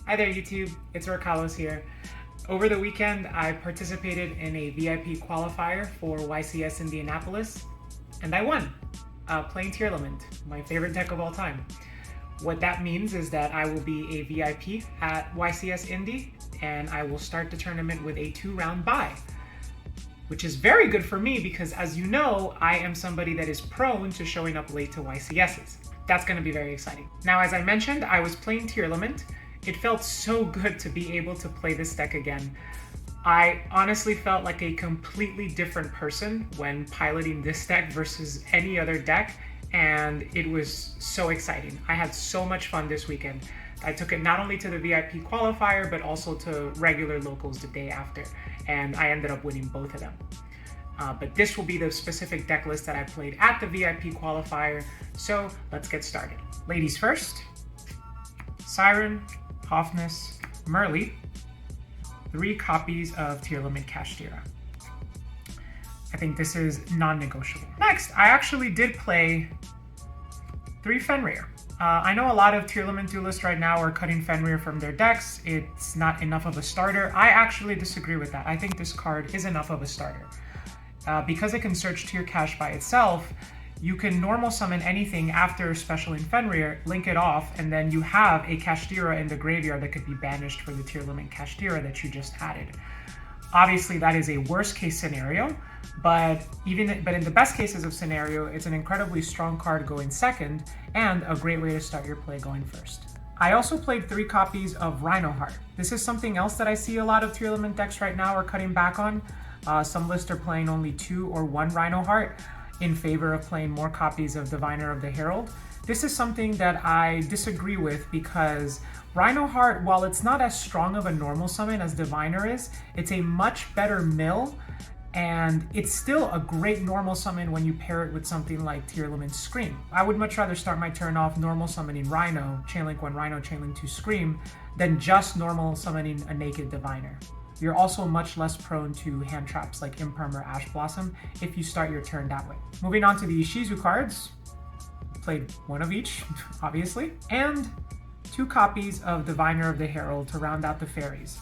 Hi there YouTube, it's Carlos here. Over the weekend, I participated in a VIP qualifier for YCS Indianapolis, and I won, playing Tearlaments, my favorite deck of all time. What that means is that I will be a VIP at YCS Indy, and I will start the tournament with a 2-round bye, which is very good for me because, as you know, I am somebody that is prone to showing up late to YCSs. That's going to be very exciting. Now, as I mentioned, I was playing Tearlaments. It felt so good to be able to play this deck again. I honestly felt like a completely different person when piloting this deck versus any other deck, and it was so exciting. I had so much fun this weekend. I took it not only to the VIP qualifier, but also to regular locals the day after, and I ended up winning both of them. But this will be the specific deck list that I played at the VIP qualifier, so let's get started. Ladies first, Siren, Hoffness, Merly, 3 copies of Tearlaments Kashtira. I think this is non-negotiable. Next, I actually did play 3 Fenrir. I know a lot of Tearlaments duelists right now are cutting Fenrir from their decks. It's not enough of a starter. I actually disagree with that. I think this card is enough of a starter. Because it can search Tier Cache by itself, you can normal summon anything after specialing Fenrir, link it off, and then you have a Kashtira in the graveyard that could be banished for the Tearlaments Kashtira that you just added. Obviously, that is a worst case scenario, but in the best cases of scenario, it's an incredibly strong card going second and a great way to start your play going first. I also played 3 copies of Rhinoheart. This is something else that I see a lot of Tearlaments decks right now are cutting back on. Some lists are playing only 2 or 1 Rhinoheart in favor of playing more copies of Diviner of the Herald. This is something that I disagree with because Rhinoheart, while it's not as strong of a normal summon as Diviner is, it's a much better mill, and it's still a great normal summon when you pair it with something like Tearlaments Scream. I would much rather start my turn off normal summoning Rhino, Chainlink 1 Rhino, Chainlink 2 Scream, than just normal summoning a naked Diviner. You're also much less prone to hand traps like Imperm or Ash Blossom if you start your turn that way. Moving on to the Ishizu cards, played 1 of each, obviously, and 2 copies of Diviner of the Herald to round out the fairies.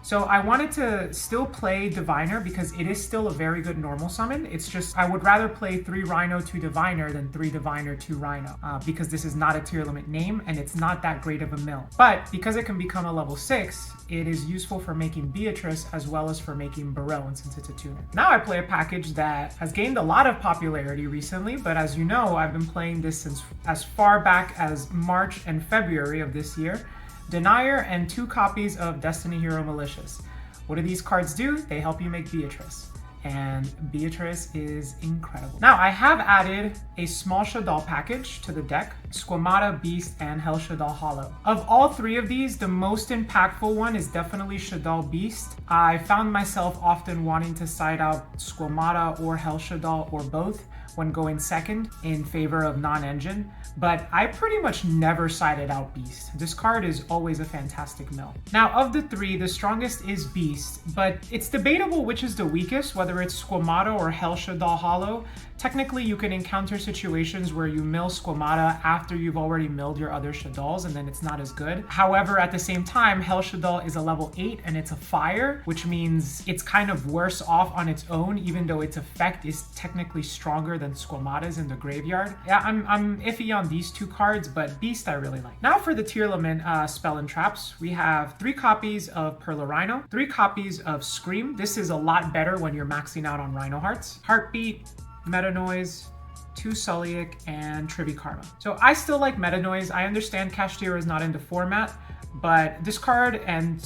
So I wanted to still play Diviner because it is still a very good normal summon. It's just, I would rather play 3 Rhino, 2 Diviner than 3 Diviner, 2 Rhino, because this is not a Tearlaments name and it's not that great of a mill. But because it can become a level 6, it is useful for making Beatrice as well as for making Baronne since it's a tuner. Now I play a package that has gained a lot of popularity recently, but as you know, I've been playing this since as far back as March and February of this year. Denier and 2 copies of Destiny Hero Malicious. What do these cards do? They help you make Beatrice, and Beatrice is incredible. Now, I have added a small Shaddoll package to the deck, Squamata, Beast, and Hell Shaddoll Hollow. Of all 3 of these, the most impactful one is definitely Shaddoll Beast. I found myself often wanting to side out Squamata or Hell Shaddoll or both when going second in favor of non-engine, but I pretty much never sided out Beast. This card is always a fantastic mill. Now, of the 3, the strongest is Beast, but it's debatable which is the weakest, whether it's Squamata or Hell Shaddoll Hollow. Technically, you can encounter situations where you mill Squamata after you've already milled your other Shaddolls, and then it's not as good. However, at the same time, Hell Shaddoll is a level 8 and it's a fire, which means it's kind of worse off on its own, even though its effect is technically stronger than Squamata's in the graveyard. Yeah, I'm iffy on these 2 cards, but Beast I really like. Now for the Tearlaments spell and traps, we have 3 copies of Perla Rhino, 3 copies of Scream. This is a lot better when you're maxing out on Rhino Hearts. Heartbeat, Meta Noise, 2 Sulliek, and Trivi Karma. So I still like Meta Noise. I understand Kashtira is not in the format, but this card and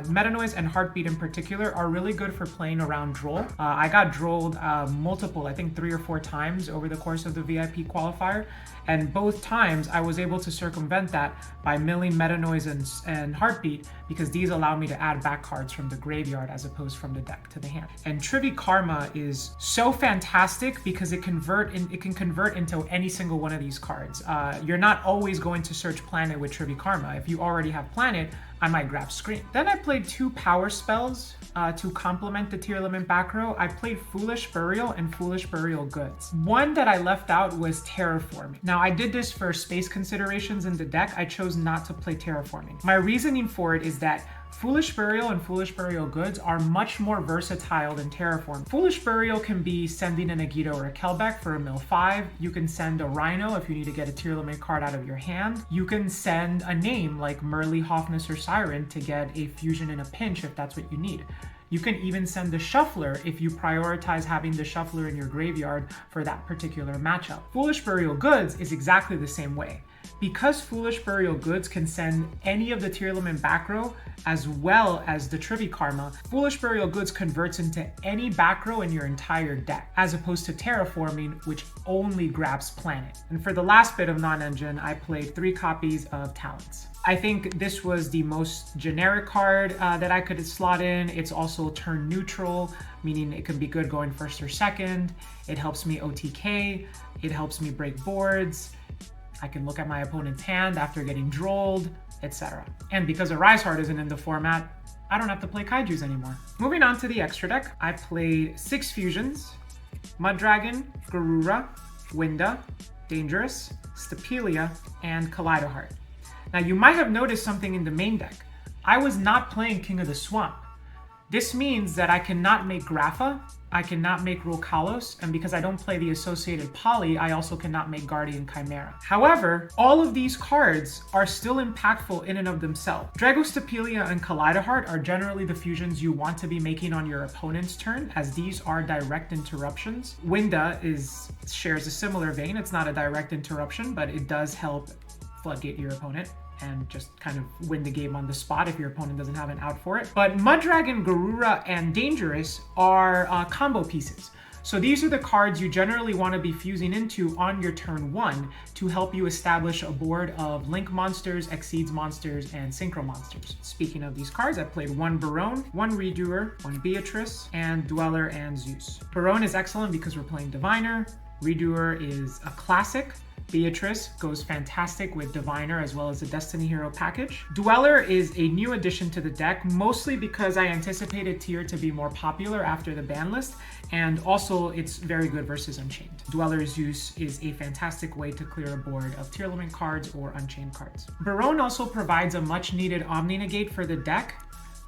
Meta Noise and Heartbeat in particular are really good for playing around Droll. I got Drolled multiple, I think 3 or 4 times over the course of the VIP qualifier, and both times I was able to circumvent that by milling Meta Noise and Heartbeat, because these allow me to add back cards from the graveyard as opposed from the deck to the hand. And Trivi Karma is so fantastic because it can convert into any single one of these cards. You're not always going to search Planet with Trivi Karma. If you already have Planet, I might grab Screen. Then I played 2 power spells to complement the Tearlament back row. I played Foolish Burial and Foolish Burial Goods. One that I left out was Terraforming. Now I did this for space considerations in the deck. I chose not to play Terraforming. My reasoning for it is that Foolish Burial and Foolish Burial Goods are much more versatile than Terraform. Foolish Burial can be sending an Agito or a Kelbeck for a mill 5. You can send a Rhino if you need to get a Tearlament card out of your hand. You can send a name like Merly, Hoffness, or Siren to get a fusion in a pinch if that's what you need. You can even send the Shuffler if you prioritize having the Shuffler in your graveyard for that particular matchup. Foolish Burial Goods is exactly the same way. Because Foolish Burial Goods can send any of the Tearlament back row as well as the Trivi Karma, Foolish Burial Goods converts into any back row in your entire deck, as opposed to Terraforming, which only grabs Planet. And for the last bit of non-engine, I played 3 copies of Talents. I think this was the most generic card that I could slot in. It's also turn neutral, meaning it can be good going first or second. It helps me OTK. It helps me break boards. I can look at my opponent's hand after getting drolled, etc. And because Arise Heart isn't in the format, I don't have to play Kaijus anymore. Moving on to the extra deck, I played 6 fusions: Mud Dragon, Garura, Winda, Dangerous, Stapelia, and Kaleido Heart. Now you might have noticed something in the main deck. I was not playing King of the Swamp. This means that I cannot make Grapha, I cannot make Rokalos, and because I don't play the associated poly, I also cannot make Guardian Chimera. However, all of these cards are still impactful in and of themselves. Dragostapelia and Kaleido Heart are generally the fusions you want to be making on your opponent's turn, as these are direct interruptions. Winda shares a similar vein. It's not a direct interruption, but it does help floodgate your opponent and just kind of win the game on the spot if your opponent doesn't have an out for it. But Mud Dragon, Garura, and Dangerous are combo pieces. So these are the cards you generally want to be fusing into on your turn 1 to help you establish a board of Link monsters, Exceeds monsters, and Synchro monsters. Speaking of these cards, I played 1 Baronne, 1 Redoer, 1 Beatrice, and Dweller and Zeus. Baronne is excellent because we're playing Diviner. Redoer is a classic. Beatrice goes fantastic with Diviner as well as the Destiny Hero package. Dweller is a new addition to the deck, mostly because I anticipated Tier to be more popular after the ban list, and also it's very good versus Unchained. Dweller Zeus is a fantastic way to clear a board of Tearlament cards or Unchained cards. Baronne also provides a much needed Omni Negate for the deck,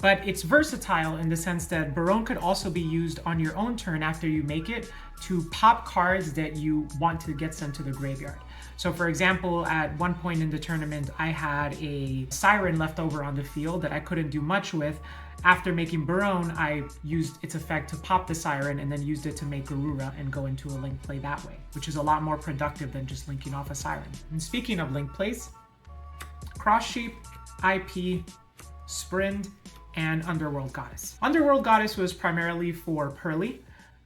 but it's versatile in the sense that Baronne could also be used on your own turn after you make it to pop cards that you want to get sent to the graveyard. So for example, at one point in the tournament, I had a Siren left over on the field that I couldn't do much with. After making Baronne, I used its effect to pop the Siren and then used it to make Garura and go into a link play that way, which is a lot more productive than just linking off a Siren. And speaking of link plays, Cross Sheep, IP, Sprind, and Underworld Goddess. Underworld Goddess was primarily for Pearly.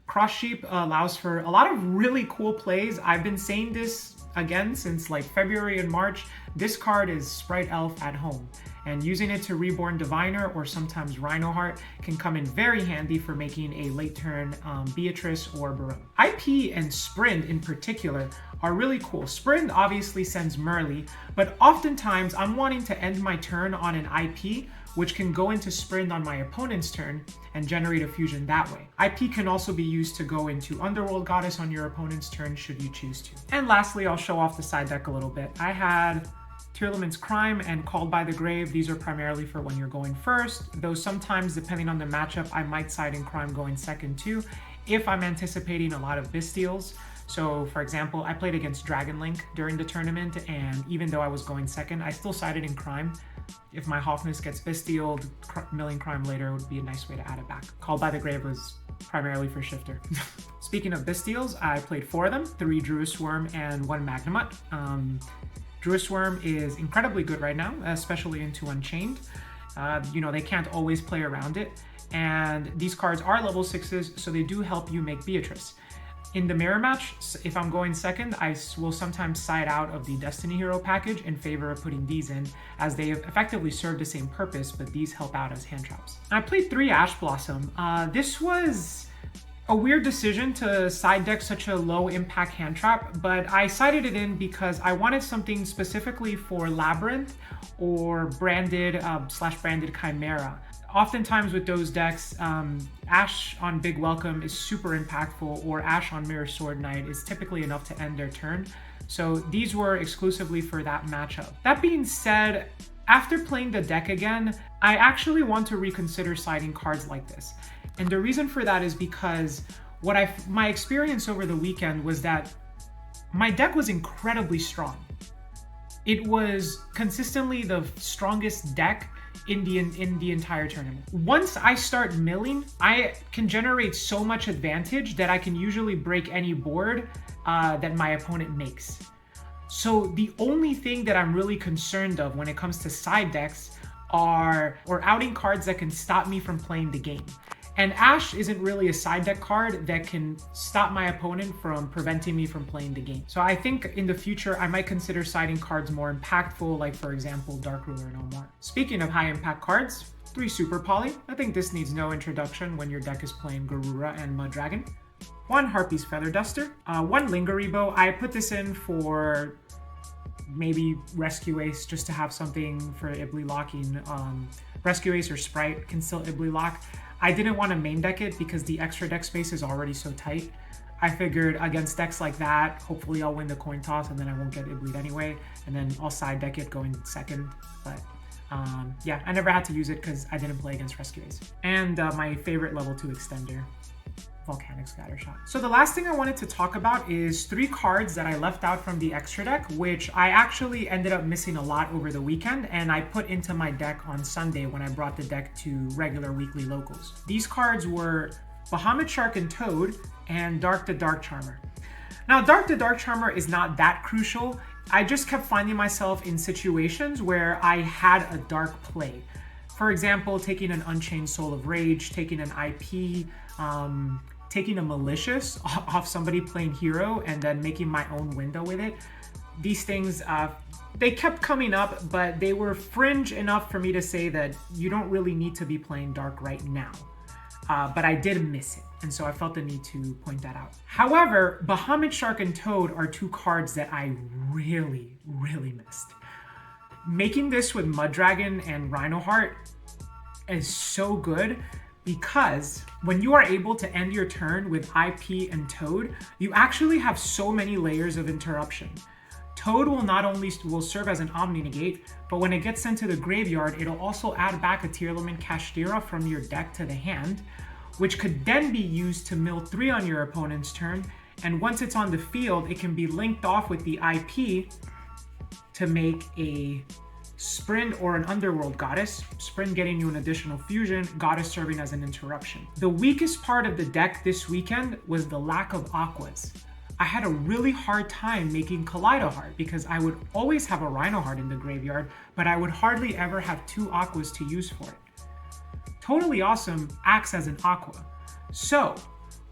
Cross Sheep allows for a lot of really cool plays. I've been saying this again since like February and March. This card is Sprite Elf at home, and using it to Reborn Diviner or sometimes Rhino Heart can come in very handy for making a late turn Beatrice or Baronne. IP and Sprind in particular are really cool. Sprind obviously sends Merly, but oftentimes I'm wanting to end my turn on an IP, which can go into Sprind on my opponent's turn and generate a fusion that way. IP can also be used to go into Underworld Goddess on your opponent's turn should you choose to. And lastly, I'll show off the side deck a little bit. I had Tearlaments Crime and Called by the Grave. These are primarily for when you're going first, though sometimes depending on the matchup, I might side in Crime going second too, if I'm anticipating a lot of Bystials. So for example, I played against Dragon Link during the tournament, and even though I was going second, I still sided in Crime. If my Hoffness gets Bystialed, milling Crime later would be a nice way to add it back. Called by the Grave was primarily for Shifter. Speaking of Bystials, I played 4 of them, 3 Druid Worm and 1 Magnamut. Druid Worm is incredibly good right now, especially into Unchained. You know, they can't always play around it, and these cards are level 6s, so they do help you make Beatrice. In the mirror match, if I'm going second, I will sometimes side out of the Destiny Hero package in favor of putting these in, as they effectively serve the same purpose, but these help out as hand traps. I played 3 Ash Blossom. This was A weird decision to side deck such a low impact hand trap, but I sided it in because I wanted something specifically for Labyrinth or branded slash branded Chimera. Oftentimes with those decks, Ash on Big Welcome is super impactful, or Ash on Mirror Sword Knight is typically enough to end their turn. So these were exclusively for that matchup. That being said, after playing the deck again, I actually want to reconsider siding cards like this. And the reason for that is because my experience over the weekend was that my deck was incredibly strong. It was consistently the strongest deck in the entire tournament. Once I start milling, I can generate so much advantage that I can usually break any board that my opponent makes. So the only thing that I'm really concerned of when it comes to side decks are outing cards that can stop me from playing the game. And Ash isn't really a side deck card that can stop my opponent from preventing me from playing the game. So I think in the future, I might consider siding cards more impactful, like for example, Dark Ruler no more. Speaking of high impact cards, 3 Super Poly. I think this needs no introduction when your deck is playing Garura and Mud Dragon. 1 Harpy's Feather Duster, 1 Lingaribo. I put this in for maybe Rescue Ace just to have something for Ibly locking. Rescue Ace or Sprite can still Ibly lock. I didn't want to main deck it because the extra deck space is already so tight. I figured against decks like that, hopefully I'll win the coin toss and then I won't get Ibly anyway, and then I'll side deck it going second. But yeah, I never had to use it because I didn't play against Rescue Ace. And my favorite level 2 extender, Volcanic Scattershot. So the last thing I wanted to talk about is 3 cards that I left out from the extra deck, which I actually ended up missing a lot over the weekend, and I put into my deck on Sunday when I brought the deck to regular weekly locals. These cards were Bahamut Shark and Toad and Dark the Dark Charmer. Now, Dark the Dark Charmer is not that crucial. I just kept finding myself in situations where I had a dark play. For example, taking an Unchained Soul of Rage, taking an IP, taking a Malicious off somebody playing hero and then making my own window with it. These things, they kept coming up, but they were fringe enough for me to say that you don't really need to be playing dark right now. But I did miss it, and so I felt the need to point that out. However, Bahamut Shark and Toad are 2 cards that I really, really missed. Making this with Mud Dragon and Rhino Heart is so good, because when you are able to end your turn with IP and Toad, you actually have so many layers of interruption. Toad will not only serve as an Omni Negate, but when it gets sent to the graveyard, it'll also add back a Tearlament Kashtira from your deck to the hand, which could then be used to mill 3 on your opponent's turn, and once it's on the field, it can be linked off with the IP to make a Sprint or an Underworld Goddess, Sprint getting you an additional fusion, Goddess serving as an interruption. The weakest part of the deck this weekend was the lack of Aquas. I had a really hard time making Kaleido Heart because I would always have a Rhino Heart in the graveyard, but I would hardly ever have 2 Aquas to use for it. Totally Awesome acts as an Aqua. So,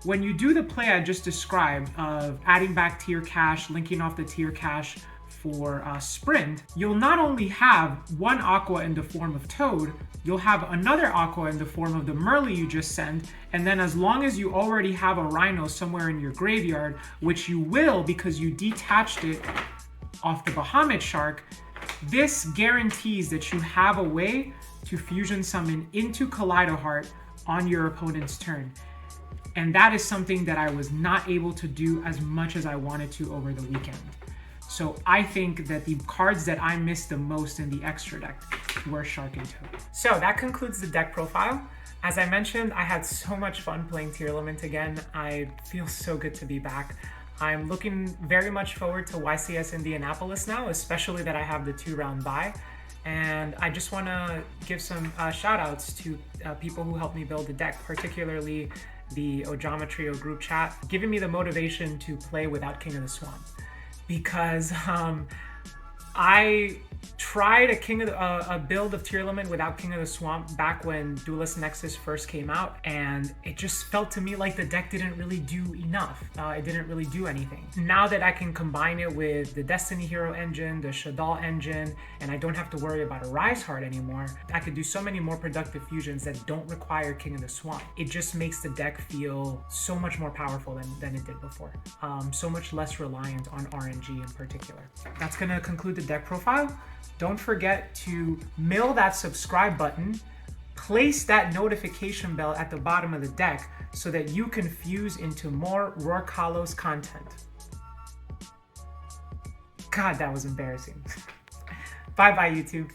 when you do the play I just described of adding back Tier Cash, linking off the Tier Cash, for Sprint, you'll not only have 1 Aqua in the form of Toad, you'll have another Aqua in the form of the Merly you just sent, and then as long as you already have a Rhino somewhere in your graveyard, which you will because you detached it off the Bahamut Shark, this guarantees that you have a way to fusion summon into Kaleido Heart on your opponent's turn. And that is something that I was not able to do as much as I wanted to over the weekend. So I think that the cards that I missed the most in the extra deck were Shark and Toad. So that concludes the deck profile. As I mentioned, I had so much fun playing Tearlament again. I feel so good to be back. I'm looking very much forward to YCS Indianapolis now, especially that I have the 2-round bye. And I just want to give some shout outs to people who helped me build the deck, particularly the Ojama Trio group chat, giving me the motivation to play without King of the Swamp. Because I tried a build of Tearlament without King of the Swamp back when Duelist Nexus first came out, and it just felt to me like the deck didn't really do enough. It didn't really do anything. Now that I can combine it with the Destiny Hero engine, the Shadal engine, and I don't have to worry about a Rise Heart anymore, I could do so many more productive fusions that don't require King of the Swamp. It just makes the deck feel so much more powerful than it did before. So much less reliant on RNG in particular. That's gonna conclude the deck profile. Don't forget to mill that subscribe button, place that notification bell at the bottom of the deck so that you can fuse into more Rourke Hollows content. God, that was embarrassing. Bye-bye, YouTube.